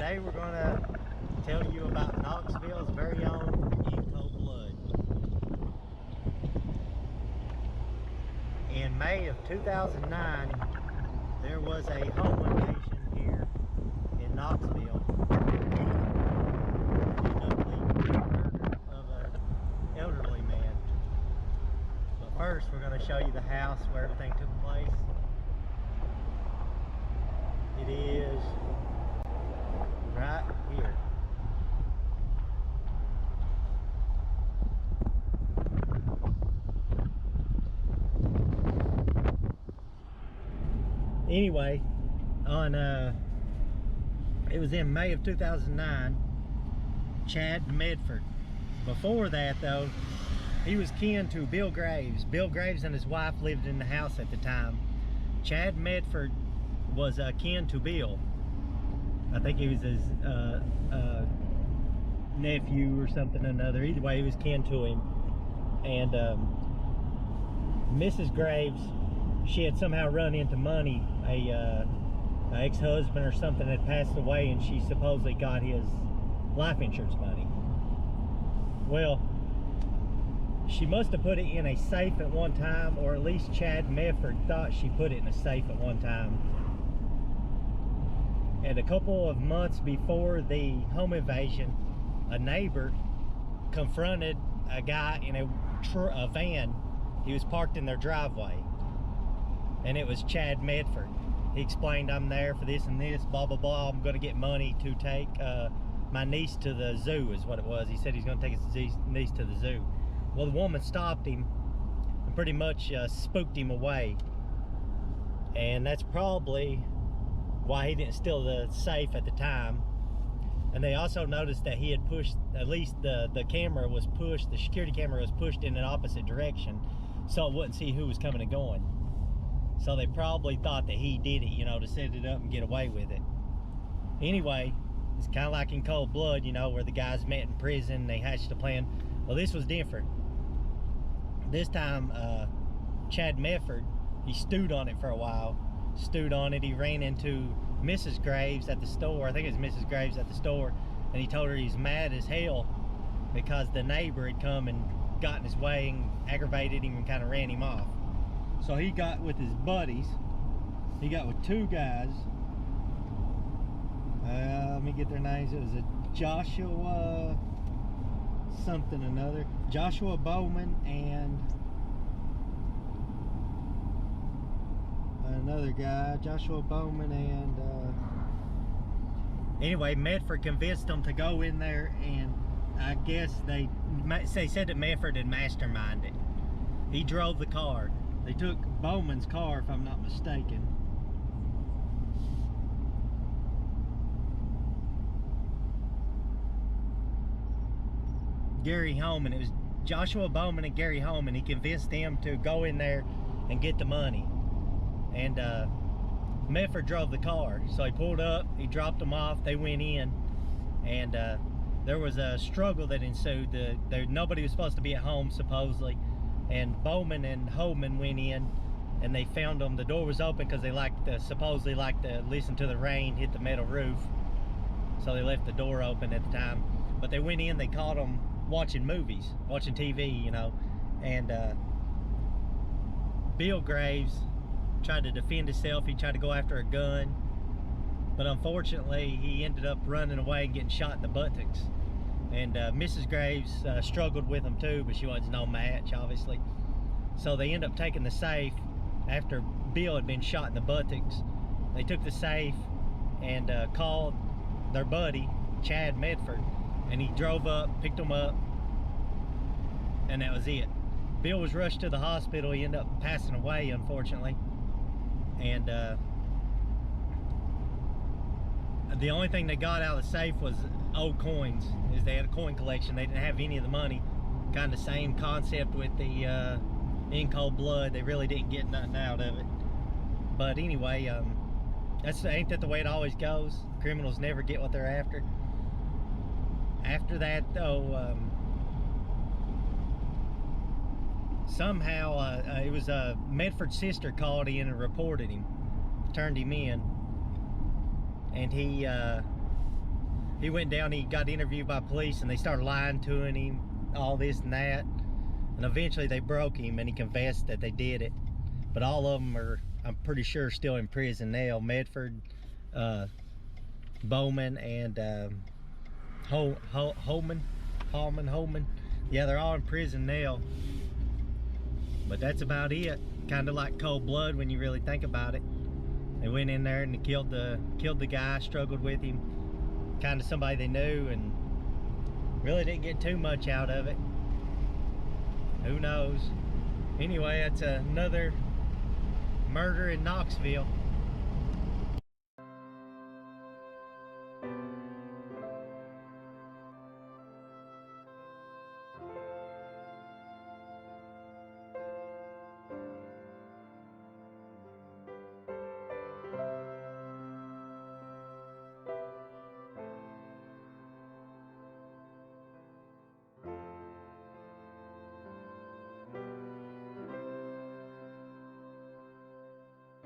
Today we're going to tell you about Knoxville's very own In Cold Blood. In May of 2009, there was a home invasion here in Knoxville. It ended up leading to the murder of an elderly man. But first we're going to show you the house where everything took place. It is right here. Anyway, it was in May of 2009, Chad Medford. Before that though, he was kin to Bill Graves. Bill Graves and his wife lived in the house at the time. Chad Medford was kin to Bill. I think he was his nephew or something or another. Either way, he was kin to him. And Mrs. Graves, she had somehow run into money. A ex-husband or something had passed away, and she supposedly got his life insurance money. Well, she must have put it in a safe at one time, or at least Chad Medford thought she put it in a safe at one time. And a couple of months before the home invasion, a neighbor confronted a guy in a van. He was parked in their driveway, and it was Chad Medford. He explained, "I'm there for this and this, blah blah blah. I'm going to get money to take my niece to the zoo," is what it was. He said he's going to take his niece to the zoo. Well, the woman stopped him and pretty much spooked him away, and that's probably why he didn't steal the safe at the time. And they also noticed that he had pushed, at least the camera was pushed, the security camera was pushed in an opposite direction, so it wouldn't see who was coming and going. So they probably thought that he did it, you know, to set it up and get away with it. Anyway, it's kind of like In Cold Blood, you know, where the guys met in prison, they hatched a plan. Well, this was different. This time, Chad Medford, he stewed on it for a while. Stewed on it. He ran into Mrs. Graves at the store. I think it was Mrs. Graves at the store, and he told her he's mad as hell because the neighbor had come and got in his way and aggravated him and kind of ran him off. So he got with his buddies. He got with two guys. Let me get their names. It was a Joshua something another. Joshua Bowman and another guy, Joshua Bowman, and anyway, Medford convinced them to go in there, and I guess they said that Medford had masterminded. He drove the car. They took Bowman's car, if I'm not mistaken. Gary Holman. It was Joshua Bowman and Gary Holman. He convinced them to go in there and get the money. And Medford drove the car. So he pulled up, he dropped them off, they went in, and there was a struggle that ensued. Nobody was supposed to be at home, supposedly. And Bowman and Holman went in, and they found them. The door was open because they supposedly liked to listen to the rain hit the metal roof. So they left the door open at the time. But they went in, they caught them watching movies, watching TV, you know. And Bill Graves tried to defend himself. He tried to go after a gun, but unfortunately he ended up running away and getting shot in the buttocks. And Mrs. Graves struggled with him too, but she wasn't no match, obviously. So they ended up taking the safe after Bill had been shot in the buttocks. They took the safe and called their buddy Chad Medford, and he drove up, picked him up, and that was it. Bill was rushed to the hospital. He ended up passing away, unfortunately. And the only thing they got out of the safe was old coins. Is they had a coin collection. They didn't have any of the money. Kind of same concept with the In Cold Blood. They really didn't get nothing out of it. But anyway, ain't that the way it always goes? Criminals never get what they're after. After that, though, somehow it was Medford's sister called in and reported him, turned him in, and he he went down, he got interviewed by police, and they started lying to him, all this and that. And eventually they broke him, and he confessed that they did it. But all of them are, I'm pretty sure, still in prison now. Medford, Bowman, and Holman. Yeah, they're all in prison now. But that's about it. Kind of like cold blood when you really think about it. They went in there and they killed the guy, struggled with him. Kind of somebody they knew, and really didn't get too much out of it. Who knows? Anyway, that's another murder in Knoxville.